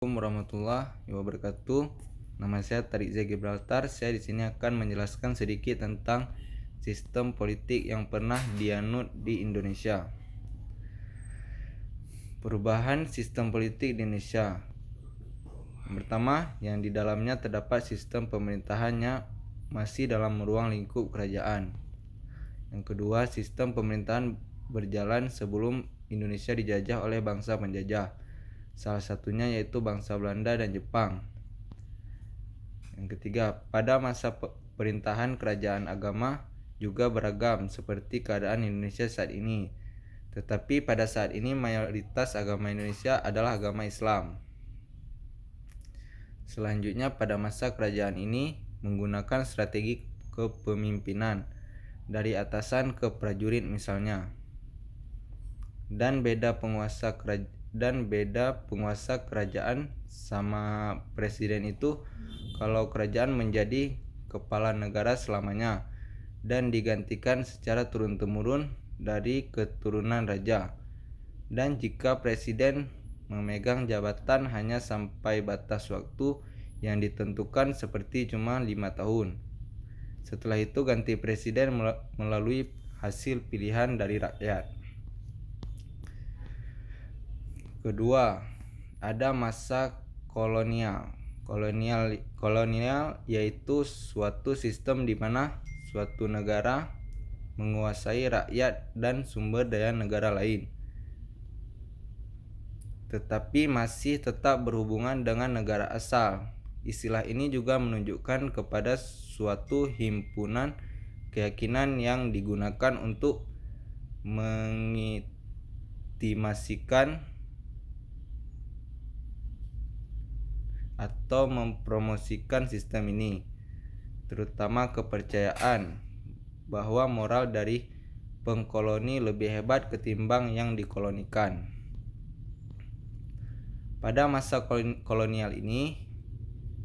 Assalamualaikum warahmatullahi wabarakatuh. Nama saya Tarik Z Gibraltar. Saya di sini akan menjelaskan sedikit tentang sistem politik yang pernah dianut di Indonesia. Perubahan sistem politik di Indonesia. Yang pertama, yang di dalamnya terdapat sistem pemerintahannya masih dalam ruang lingkup kerajaan. Yang kedua, sistem pemerintahan berjalan sebelum Indonesia dijajah oleh bangsa penjajah. Salah satunya yaitu bangsa Belanda dan Jepang. Yang ketiga, pada masa pemerintahan kerajaan agama juga beragam seperti keadaan Indonesia saat ini. Tetapi pada saat ini mayoritas agama Indonesia adalah agama Islam. Selanjutnya, pada masa kerajaan ini menggunakan strategi kepemimpinan dari atasan ke prajurit misalnya. Dan beda penguasa kerajaan sama presiden itu kalau kerajaan menjadi kepala negara selamanya dan digantikan secara turun-temurun dari keturunan raja. Dan jika presiden memegang jabatan hanya sampai batas waktu yang ditentukan seperti cuma 5 tahun. Setelah itu ganti presiden melalui hasil pilihan dari rakyat. Kedua, ada masa kolonial. Kolonial yaitu suatu sistem di mana suatu negara menguasai rakyat dan sumber daya negara lain, tetapi masih tetap berhubungan dengan negara asal. Istilah ini juga menunjukkan kepada suatu himpunan keyakinan yang digunakan untuk mengitimasikan atau mempromosikan sistem ini, terutama kepercayaan bahwa moral dari pengkoloni lebih hebat ketimbang yang dikolonikan. Pada masa kolonial ini,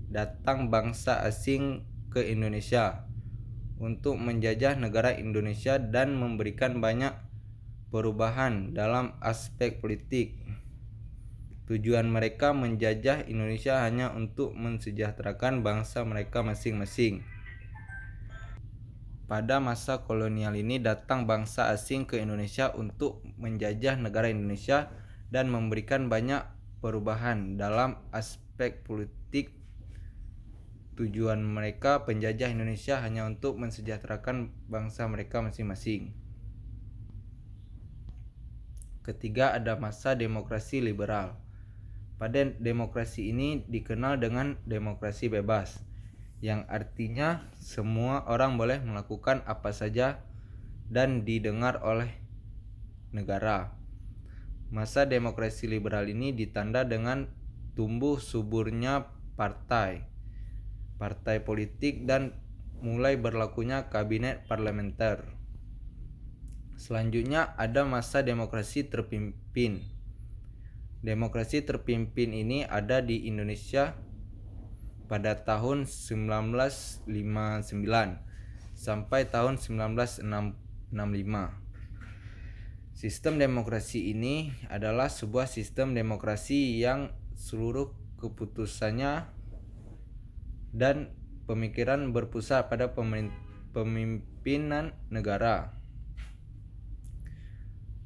datang bangsa asing ke Indonesia untuk menjajah negara Indonesia dan memberikan banyak perubahan dalam aspek politik. Tujuan mereka menjajah Indonesia hanya untuk mensejahterakan bangsa mereka masing-masing. Pada masa kolonial ini datang bangsa asing ke Indonesia untuk menjajah negara Indonesia dan memberikan banyak perubahan dalam aspek politik. Tujuan mereka penjajah Indonesia hanya untuk mensejahterakan bangsa mereka masing-masing. Ketiga, ada masa demokrasi liberal. Pada demokrasi ini dikenal dengan demokrasi bebas, yang artinya semua orang boleh melakukan apa saja dan didengar oleh negara. Masa demokrasi liberal ini ditanda dengan tumbuh suburnya partai politik dan mulai berlakunya kabinet parlementer. Selanjutnya ada masa demokrasi terpimpin. Demokrasi terpimpin ini ada di Indonesia pada tahun 1959 sampai tahun 1965. Sistem demokrasi ini adalah sebuah sistem demokrasi yang seluruh keputusannya dan pemikiran berpusat pada pemimpinan negara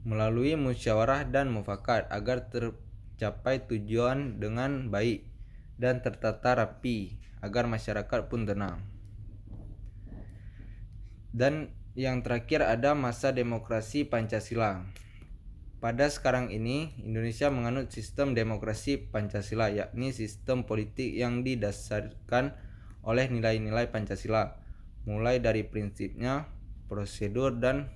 melalui musyawarah dan mufakat agar tercapai tujuan dengan baik dan tertata rapi agar masyarakat pun tenang. Dan yang terakhir ada masa demokrasi Pancasila. Pada sekarang ini Indonesia menganut sistem demokrasi Pancasila, yakni sistem politik yang didasarkan oleh nilai-nilai Pancasila, mulai dari prinsipnya, prosedur dan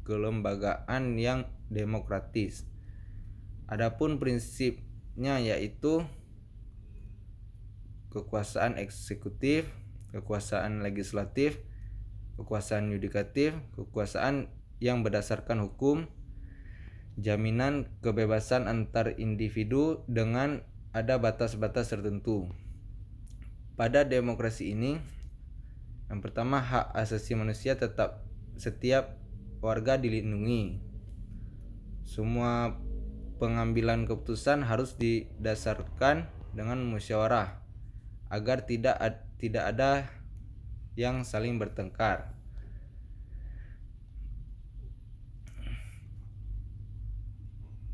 kelembagaan yang demokratis. Adapun prinsipnya yaitu kekuasaan eksekutif, kekuasaan legislatif, kekuasaan yudikatif, kekuasaan yang berdasarkan hukum, jaminan kebebasan antar individu dengan ada batas-batas tertentu. Pada demokrasi ini, yang pertama, hak asasi manusia setiap warga dilindungi. Semua pengambilan keputusan harus didasarkan dengan musyawarah agar tidak ada yang saling bertengkar.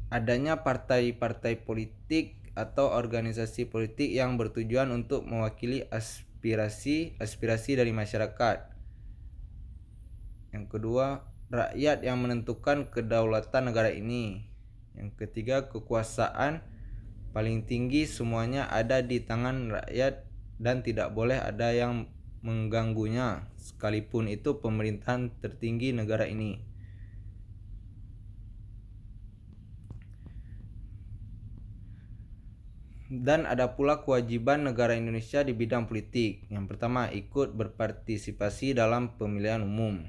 Adanya partai-partai politik atau organisasi politik yang bertujuan untuk mewakili aspirasi dari masyarakat. Yang kedua, rakyat yang menentukan kedaulatan negara ini. Yang ketiga, kekuasaan paling tinggi semuanya ada di tangan rakyat dan tidak boleh ada yang mengganggunya, sekalipun itu pemerintahan tertinggi negara ini. Dan ada pula kewajiban negara Indonesia di bidang politik. Yang pertama, ikut berpartisipasi dalam pemilihan umum.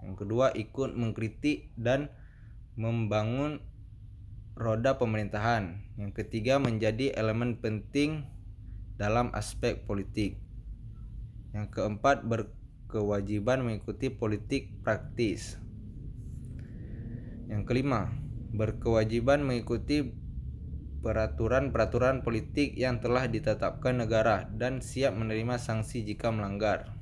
Yang kedua, ikut mengkritik dan membangun roda pemerintahan. Yang ketiga, menjadi elemen penting dalam aspek politik. Yang keempat, berkewajiban mengikuti politik praktis. Yang kelima, berkewajiban mengikuti peraturan-peraturan politik yang telah ditetapkan negara dan siap menerima sanksi jika melanggar.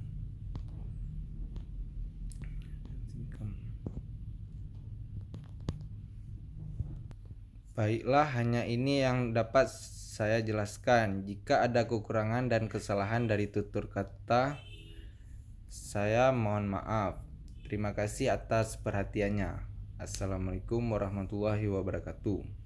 Baiklah, hanya ini yang dapat saya jelaskan. Jika ada kekurangan dan kesalahan dari tutur kata, saya mohon maaf. Terima kasih atas perhatiannya. Assalamualaikum warahmatullahi wabarakatuh.